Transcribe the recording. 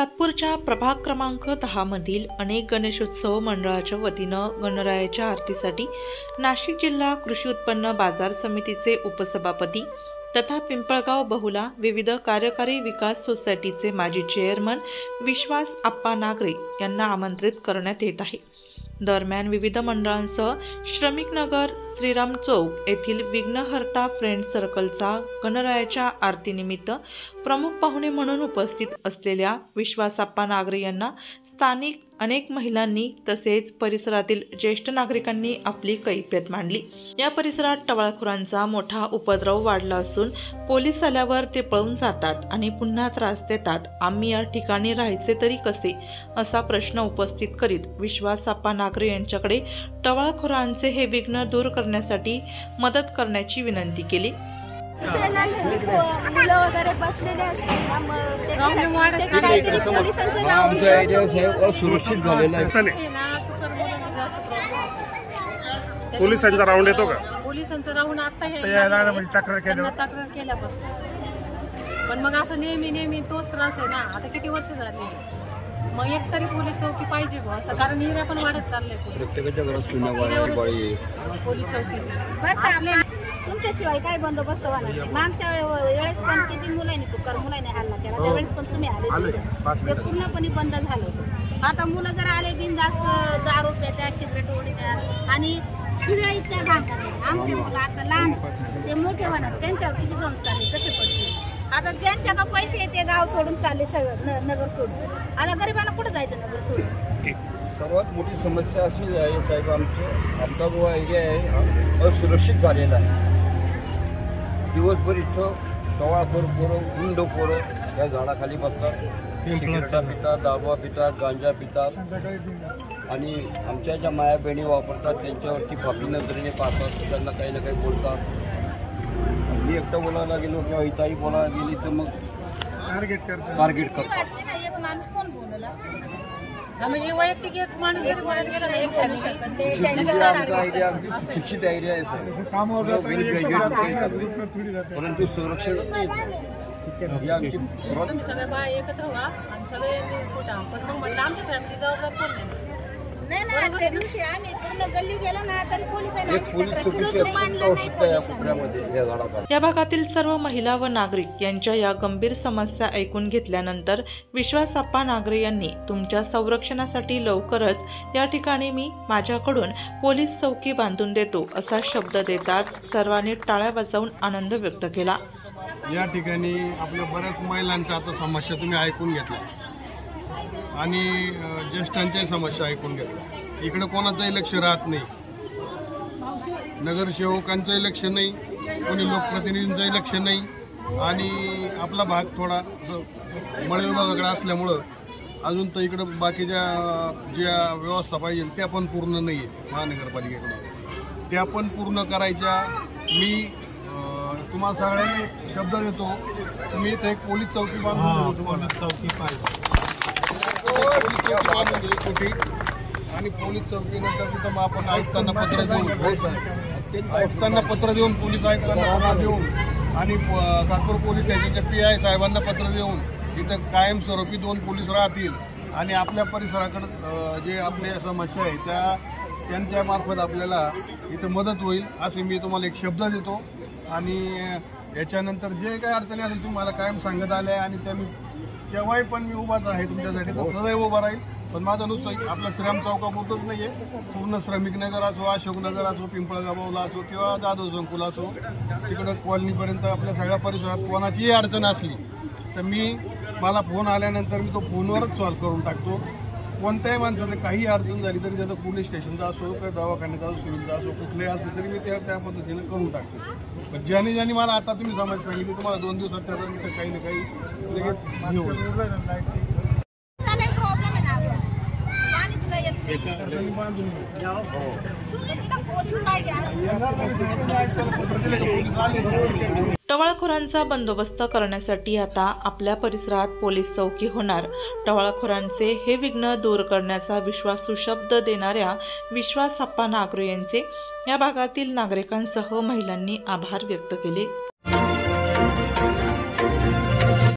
सातपूरच्या प्रभाग क्रमांक 10 मधील अनेक गणेशोत्सव मंडळाच्या वतीनं गणरायाच्या आरतीसाठी नाशिक जिल्हा कृषी उत्पन्न बाजार समितीचे उपसभापती तथा पिंपळगाव बहुला विविध कार्यकारी विकास सोसायटीचे माजी चेअरमन विश्वास आप्पा नागरे यांना आमंत्रित करण्यात येत आहे। दरम्यान विविध मंडळांसह श्रमिक नगर, श्रीराम चौक येथील विघ्नहर्ता फ्रेंड सर्कलचा गणरायाच्या आरतीनिमित्त प्रमुख पाहुणे म्हणून उपस्थित असलेल्या विश्वास आप्पा नागरे यांना स्थानिक अनेक महिलांनी तसेच परिसरातील ज्येष्ठ नागरिकांनी आपली कैफियत मांडली। या परिसरात टवाळखोरांचा मोठा उपद्रव वाढला असून पोलीस आल्यावर ते पळून जातात आणि पुन्हा त्रास देतात। आम्ही या ठिकाणी राहायचे तरी कसे असा प्रश्न उपस्थित करीत विश्वास आप्पा नागरे यांच्याकडे टवाळखोरांचे हे विघ्न दूर करण्यासाठी मदत करण्याची विनंती केली। पोलिसांचा राऊंड येतो का? पोलिसांचा राऊंड आता तक्रार केल्यापासून पण मग असं नेहमी तोच त्रास आहे ना। आता किती वर्ष झाली, मग एक तरी पोलीस चौकी पाहिजे बुवा असं, कारण हिऱ्या पण वाढत चाललंय। प्रत्येकाच्या घरात पोलीस चौकी तुमच्याशिवाय काय बंदोबस्त होणार? मागच्या वेळेस पण किती मुलांनी हल्ला केला, त्यावेळेस पण तुम्ही आले, ते पूर्णपणे बंद झालं। आता मुलं जर आले बिनधास्त दारू पितात, सिगरेट ओढतात आणि शिव्या इतक्या घालतात। आमचे मुलं आता लहान ते मोठे होणार, त्यांच्यावर किती संस्कार कसे पडतील? आता ज्यांच्याकडे पैसे येते गाव सोडून चालले सगळं, नगर सोडून। आता गरिबांना कुठं जायचं नगर सोडून? सर्वात मोठी समस्या अशी आहे साहेब, आमचा जो एरिया आहे असुरक्षित झालेला आहे। दिवसभर इथं टवाळखोर पोरं, गुंड पोरं या झाडाखाली बसतात, सिगरेटा पितात, दाबा पितात, गांजा पितात आणि आमच्या ज्या माया बहिणी वापरतात त्यांच्यावरती फापी नजरेने पाहतात, त्यांना काही ना काही बोलतात। मी एकटं बोलायला गेलो किंवा इथंही बोलायला गेली तर मग टार्गेट करतात। एक माणूस कोण बोलला म्हणजे वैयक्तिक एक माणूस जरी बोलायला गेला ना, शिक्षित एरिया आहे परंतु सुरक्षित नाही। तुम्ही सगळे बाय एकत्र व्हा आणि सगळे फुटा, पण मग म्हणलं आमच्या फॅमिली जबाबदार कोण नाही? त्या दिवशी आम्ही पूर्ण गल्ली गेलो ना तरी या भागातील सर्व महिला व नागरिक यांच्या या गंभीर समस्या ऐकून घेतल्यानंतर विश्वास आप्पा नागरे यांनी तुमच्या संरक्षणासाठी लवकरच या ठिकाणी मी माझ्याकडून पोलीस चौकी बांधून देतो असा शब्द देताच सर्वांनी टाळ्या वाजवून आनंद व्यक्त केला। या ठिकाणी आपल्या बऱ्याच महिलांच्या आता समस्या तुम्ही ऐकून घेतल्या आणि ज्येष्ठांच्याही समस्या ऐकून घेतल्या। इकडे कोणाचंही लक्ष राहत नाही, नगरसेवकांचंही लक्ष नाही, कोणी लोकप्रतिनिधींचंही लक्ष नाही आणि आपला भाग थोडा मळे विभागाकडे असल्यामुळं अजून तर इकडं बाकीच्या ज्या व्यवस्था पाहिजे त्या पण पूर्ण नाही आहे महानगरपालिकेकडून, त्या पण पूर्ण करायच्या। मी तुम्हाला सगळ्यांनी शब्द देतो, तुम्ही इथं एक पोलीस चौकी बांधून तुम्हाला चौकी पाहिजे, पोलीस चौकी बांधून देऊ छोटी आणि पोलीस चौकीनंतर तिथं मग आपण आयुक्तांना पत्र देऊन पोलीस आयुक्तांना पत्र देऊन आणि सातपूर पोलीस स्टेशनच्या PI साहेबांना पत्र देऊन इथं कायमस्वरूपी 2 पोलीस राहतील आणि आपल्या परिसराकडं जे आपल्या समस्या आहे त्यांच्या मार्फत आपल्याला इथं मदत होईल असे मी तुम्हाला एक शब्द देतो। आणि याच्यानंतर जे काही अडचणी असेल तुम्हाला कायम सांगत आले आणि तेव्हाही पण मी उभाच आहे तुमच्यासाठी, तर सदैव उभा राहील। पण माझं नुसतं आपल्या श्रीराम चौकापुरतच नाही आहे, पूर्ण श्रमिक नगर असो, अशोकनगर असो, पिंपळगावला असो किंवा जाधव संकुल असो, तिकडं कॉलनीपर्यंत आपल्या सगळ्या परिसरात कोणाचीही अडचण असली तर मला फोन आल्यानंतर मी तो फोनवरच सॉल्व्ह करून टाकतो। कोणत्याही माणसाचं काही अडचण झाली तरी त्याचं पोलीस स्टेशनचा असो किंवा दवाखान्याचा असो, सिव्हिलचा असो, कुठलाही असो तरी मी त्या पद्धतीने करून टाकतो। पण ज्याने मला आता तुम्ही समज सांगितली तुम्हाला 2 दिवसात त्याचा काही ना काही लगेच टवाळखोरांचा बंदोबस्त करण्यासाठी आता आपल्या परिसरात पोलीस चौकी होणार। टवाळखोरांचे हे विघ्न दूर करण्याचा विश्वासू शब्द देणाऱ्या विश्वास आप्पा नागरे यांचे या भागातील नागरिकांसह महिलांनी आभार व्यक्त केले।